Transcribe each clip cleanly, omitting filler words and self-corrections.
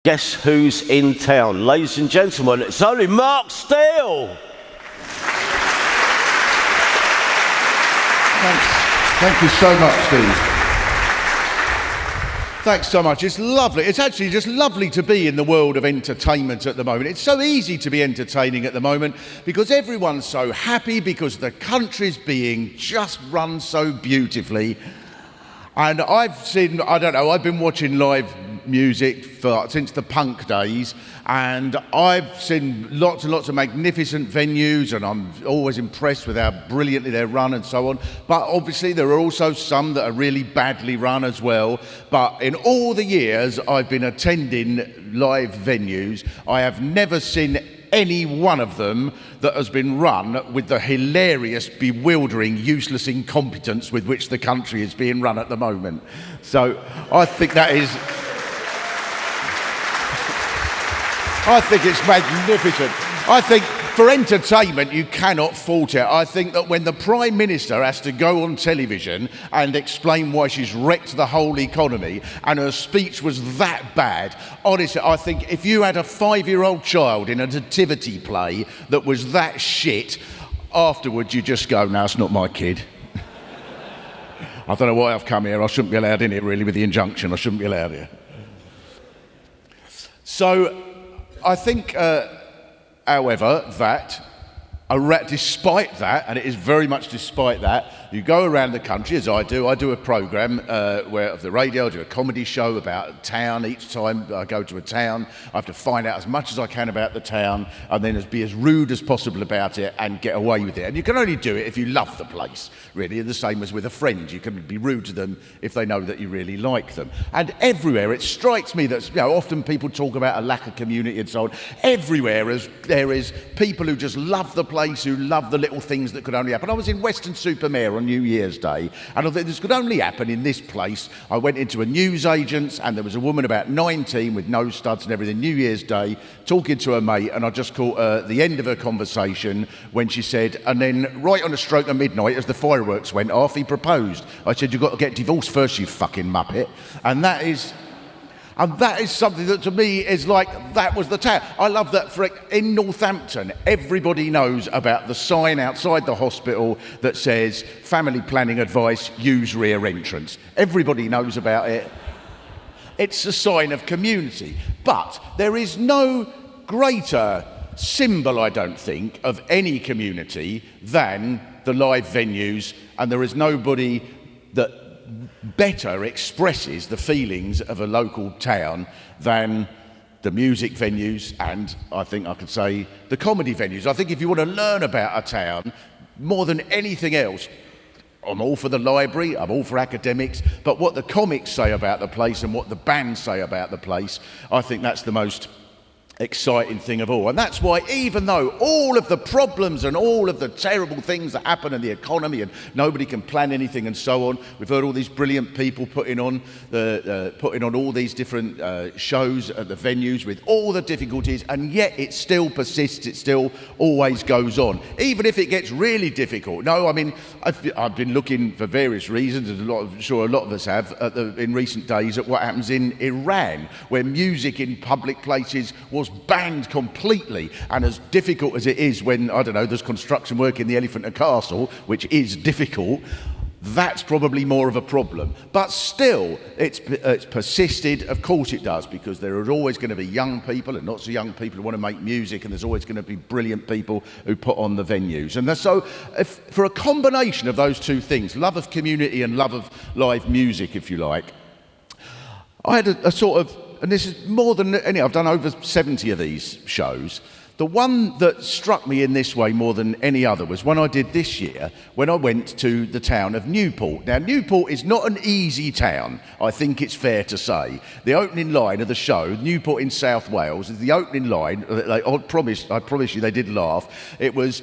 Guess who's in town? Ladies and gentlemen, it's only Mark Steel. Thanks. Thank you so much, Steve. Thanks so much. It's lovely. It's actually just lovely to be in the world of entertainment at the moment. It's so easy to be entertaining at the moment because everyone's so happy because the country's being just run so beautifully. And I've been watching live music since the punk days, and I've seen lots and lots of magnificent venues, and I'm always impressed with how brilliantly they're run and so on. But obviously there are also some that are really badly run as well. But in all the years I've been attending live venues, I have never seen any one of them that has been run with the hilarious, bewildering, useless incompetence with which the country is being run at the moment. So I think it's magnificent. I think for entertainment, you cannot fault it. I think that when the Prime Minister has to go on television and explain why she's wrecked the whole economy and her speech was that bad, honestly, I think if you had a 5-year-old child in a nativity play that was that shit, afterwards you just go, no, it's not my kid. I don't know why I've come here. I shouldn't be allowed in here, really, with the injunction. I shouldn't be allowed here. So I think, however, that despite that, and it is very much despite that, you go around the country, as I do a programme of the radio, I do a comedy show about a town. Each time I go to a town, I have to find out as much as I can about the town and then be as rude as possible about it and get away with it. And you can only do it if you love the place, really, the same as with a friend. You can be rude to them if they know that you really like them. And everywhere, it strikes me that, often people talk about a lack of community and so on. Everywhere there is people who just love the place, who love the little things that could only happen. I was in Weston-super-Mare on New Year's Day, and I thought this could only happen in this place. I went into a newsagent's, and there was a woman about 19 with nose studs and everything, New Year's Day, talking to her mate, and I just caught the end of her conversation when she said, and then right on the stroke of midnight, as the fireworks went off, he proposed. I said, you've got to get divorced first, you fucking muppet. And that is something that to me is like, that was the town. I love that in Northampton, everybody knows about the sign outside the hospital that says, family planning advice, use rear entrance. Everybody knows about it. It's a sign of community. But there is no greater symbol, I don't think, of any community than the live venues, and there is nobody that better expresses the feelings of a local town than the music venues, and I think I could say the comedy venues. I think if you want to learn about a town more than anything else, I'm all for the library, I'm all for academics, but what the comics say about the place and what the bands say about the place, I think that's the most exciting thing of all. And that's why, even though all of the problems and all of the terrible things that happen in the economy and nobody can plan anything and so on, we've heard all these brilliant people putting on all these different shows at the venues with all the difficulties, and yet it still persists, it still always goes on, even if it gets really difficult. No, I mean, I've been looking for various reasons, and I'm sure a lot of us have, in recent days, at what happens in Iran, where music in public places was banned completely, and as difficult as it is when, I don't know, there's construction work in the Elephant and Castle, which is difficult, that's probably more of a problem. But still, it's persisted. Of course it does, because there are always going to be young people and lots of young people who want to make music, and there's always going to be brilliant people who put on the venues. And so for a combination of those two things, love of community and love of live music, if you like, I had a sort of, and this is more than any, I've done over 70 of these shows. The one that struck me in this way more than any other was one I did this year when I went to the town of Newport. Now, Newport is not an easy town, I think it's fair to say. The opening line of the show, Newport in South Wales, is the opening line. I promise you they did laugh. It was,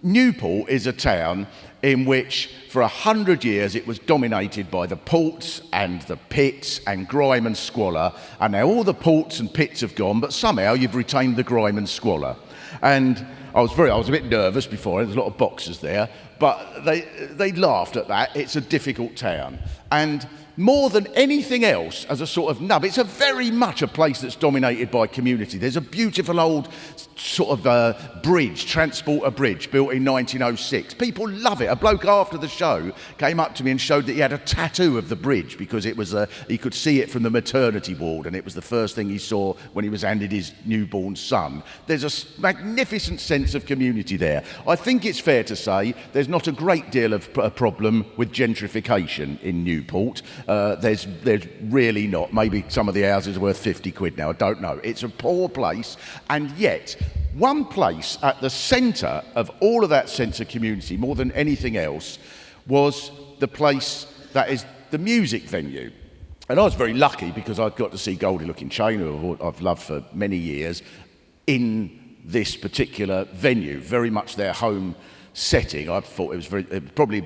Newport is a town in which for 100 years it was dominated by the ports and the pits and grime and squalor, and now all the ports and pits have gone, but somehow you've retained the grime and squalor. And I was a bit nervous before. There's a lot of boxers there, but they laughed at that. It's a difficult town, and more than anything else, as a sort of nub, it's very much a place that's dominated by community. There's a beautiful old sort of bridge, Transporter Bridge, built in 1906. People love it. A bloke after the show came up to me and showed that he had a tattoo of the bridge because it was he could see it from the maternity ward, and it was the first thing he saw when he was handed his newborn son. There's a magnificent sense of community there. I think it's fair to say there's not a great deal of a problem with gentrification in Newport. There's really not. Maybe some of the houses are worth 50 quid now, I don't know. It's a poor place, and yet one place at the centre of all of that sense of community, more than anything else, was the place that is the music venue. And I was very lucky because I'd got to see Goldie Looking Chain, who I've loved for many years, in this particular venue, very much their home setting. I thought it was probably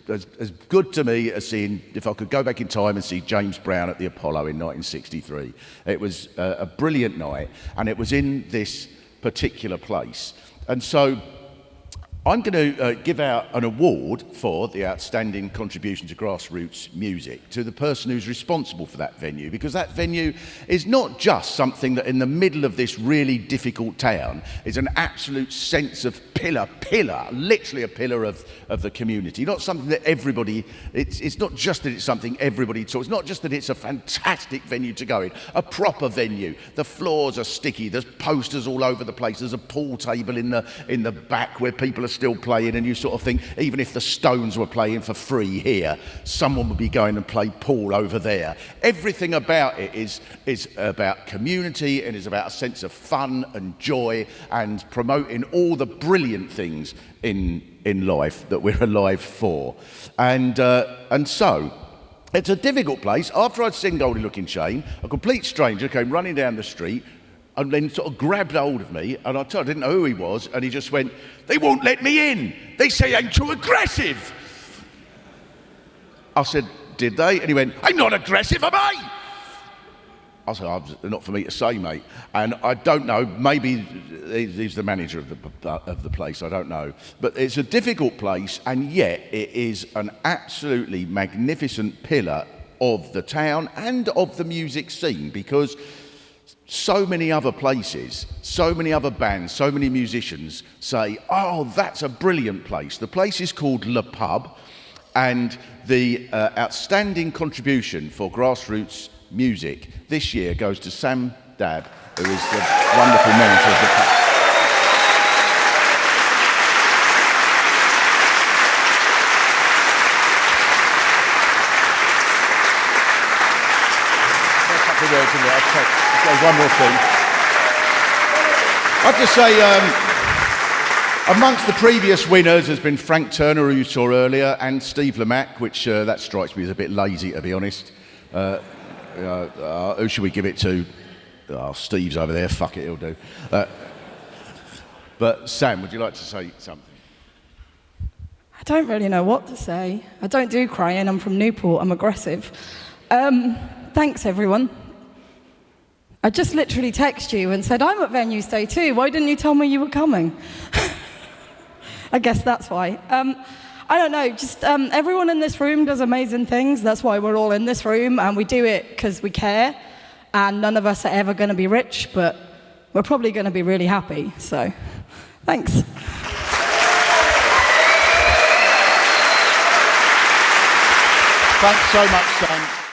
as good to me as seeing, if I could go back in time and see James Brown at the Apollo in 1963. It was a brilliant night, and it was in this particular place. And so I'm going to give out an award for the outstanding contribution to grassroots music to the person who's responsible for that venue, because that venue is not just something that in the middle of this really difficult town is an absolute sense of pillar, literally a pillar of the community. Not something that everybody, it's not just that it's something everybody talks, it's not just that it's a fantastic venue to go in, a proper venue. The floors are sticky, there's posters all over the place, there's a pool table in the back where people are still playing, and you sort of think, even if the Stones were playing for free here, someone would be going and play pool over there. Everything about it is about community, and is about a sense of fun and joy and promoting all the brilliant things in life that we're alive for. And so it's a difficult place. After I'd seen Goldie Looking Chain, a complete stranger came running down the street and then sort of grabbed hold of me, and I didn't know who he was, and he just went, "They won't let me in. They say I'm too aggressive." I said, "Did they?" And he went, "I'm not aggressive, am I?" I said, "Not for me to say, mate." And I don't know, maybe he's the manager of the place, I don't know. But it's a difficult place, and yet it is an absolutely magnificent pillar of the town and of the music scene, because so many other places, so many other bands, so many musicians say, "Oh, that's a brilliant place." The place is called Le Pub, and the outstanding contribution for grassroots music this year goes to Sam Dabb, who is the wonderful manager of the pub. One more thing. I have to say, amongst the previous winners has been Frank Turner, who you saw earlier, and Steve Lamacq, which that strikes me as a bit lazy, to be honest. Who should we give it to? Oh, Steve's over there, fuck it, he'll do. But Sam, would you like to say something? I don't really know what to say. I don't do crying, I'm from Newport, I'm aggressive. Thanks, everyone. I just literally texted you and said, "I'm at Venues Day too. Why didn't you tell me you were coming?" I guess that's why. I don't know, just everyone in this room does amazing things. That's why we're all in this room, and we do it because we care. And none of us are ever going to be rich, but we're probably going to be really happy. So, thanks. Thanks so much, Sam.